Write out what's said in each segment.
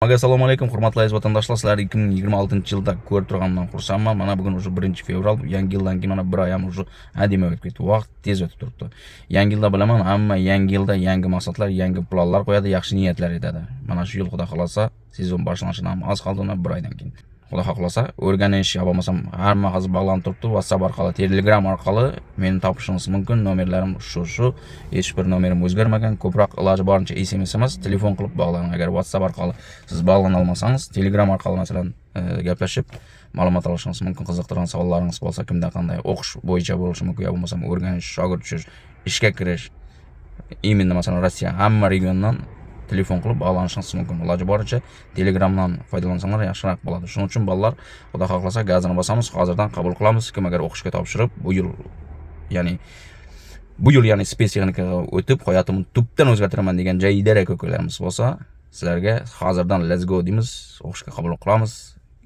Assalomu alaykum, hurmatli aziz vatandoshlar. Sizlar 2026-yilda ko'rib turganimdan xursandman. Mana bugun уже 1-fevral, yangi yildan keyin mana bir oy ham уже hademay o'tib ketdi. Vaqt tez o'tib turibdi. Yangi yilda bilaman, hamma yangi yilda yangi maqsadlar, yangi planlar qo'yadi, yaxshi niyatlar etadi. Mana shu yil xudo xolasa, sezon boshlanishidan az qoldi, bir oydan keyin. Xudo xohlasa, o'rganish ya bo'lmasam hamma hozir bog'lanib turibdi. WhatsApp orqali, Telegram orqali meni topishingiz mumkin. Nomerlarim shu. Hech bir nomerim o'zgarmagan. Ko'proq iloji boricha SMS emas, telefon qilib bog'laning. Agar WhatsApp orqali siz bog'lana olmasangiz, Telegram orqali masalan gaplashib ma'lumot olishingiz mumkin. Qiziqtirgan savollaringiz bo'lsa, kimda qanday o'qish bo'yicha bo'lishi mumkin, yo bo'lmasam o'rganish, shogird tushish, ishga kirish. Именно masalan Rossiya hamma regiondan telefon qilib bog'lanishingiz mumkin. Iloji boricha Telegramdan foydalansanglar yaxshiroq bo'ladi. Shuning uchun bolalar, xudo xohlasa gazini bosamiz, hozirdan qabul qilamiz. Kim agar o'qishga topshirib, bu yil ya'ni spes texnikaga o'tib, hayotimni tubdan o'zgartiraman degan jaydara ko'klarimiz bo'lsa, sizlarga hozirdan let's go deymiz, o'qishga qabul qilamiz,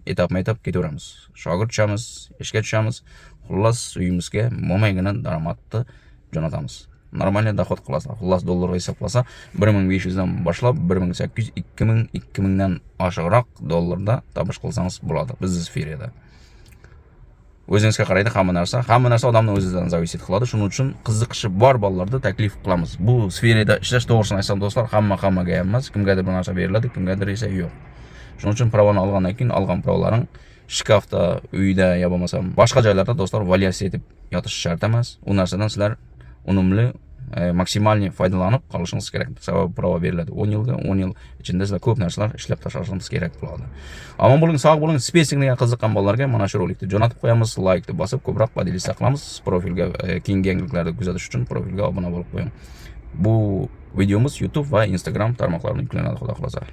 etap ketaveramiz. Shogird tushamiz, ishga tushamiz, xullas uyimizga mo'maygina daromadni jo'natamiz. Normalniy dohod qilasiz. Xullas dollarga hisoblasa 1500 dan boshlab 1800, 2000, 2000 dan oshiqroq dollarda topish qilsangiz bo'ladi biznes sferada. O'zingizga qaraydi hamma narsa odamni o'zidan zavisit qiladi. Shuning uchun qiziqishi bor bolalarga taklif qilamiz. Bu sferada ishlash to'g'risini aytsam do'stlar, hammaga emas, kimgadir bir narsa beriladi, kimgadir esa yo'q. Shuning uchun pravoni olgandan keyin olgan pravlaring shkafda, uyda ya bo'lmasam boshqa joylarda do'stlar valyasiya etib yotish shart emas. U narsadan sizlar unumli maksimalniy foydalanib qolishingiz kerak. Sababi pravo beriladi 10 yilga, 10 yil ichida sizlar ko'p narsalar ishlab tashlashingiz kerak bo'ladi. Omon bo'ling, sog' bo'ling. Spesingga qiziqqan bolalarga mana shu rolikni jo'natib qo'yamiz. Like deb bosib, ko'proq podelisa qilamiz. Profilga keyingi yangiliklarni kuzatish uchun profilga obuna bo'lib qo'ying. Bu videomiz YouTube va Instagram tarmoqlarida yuklanadi, xudo xolasa.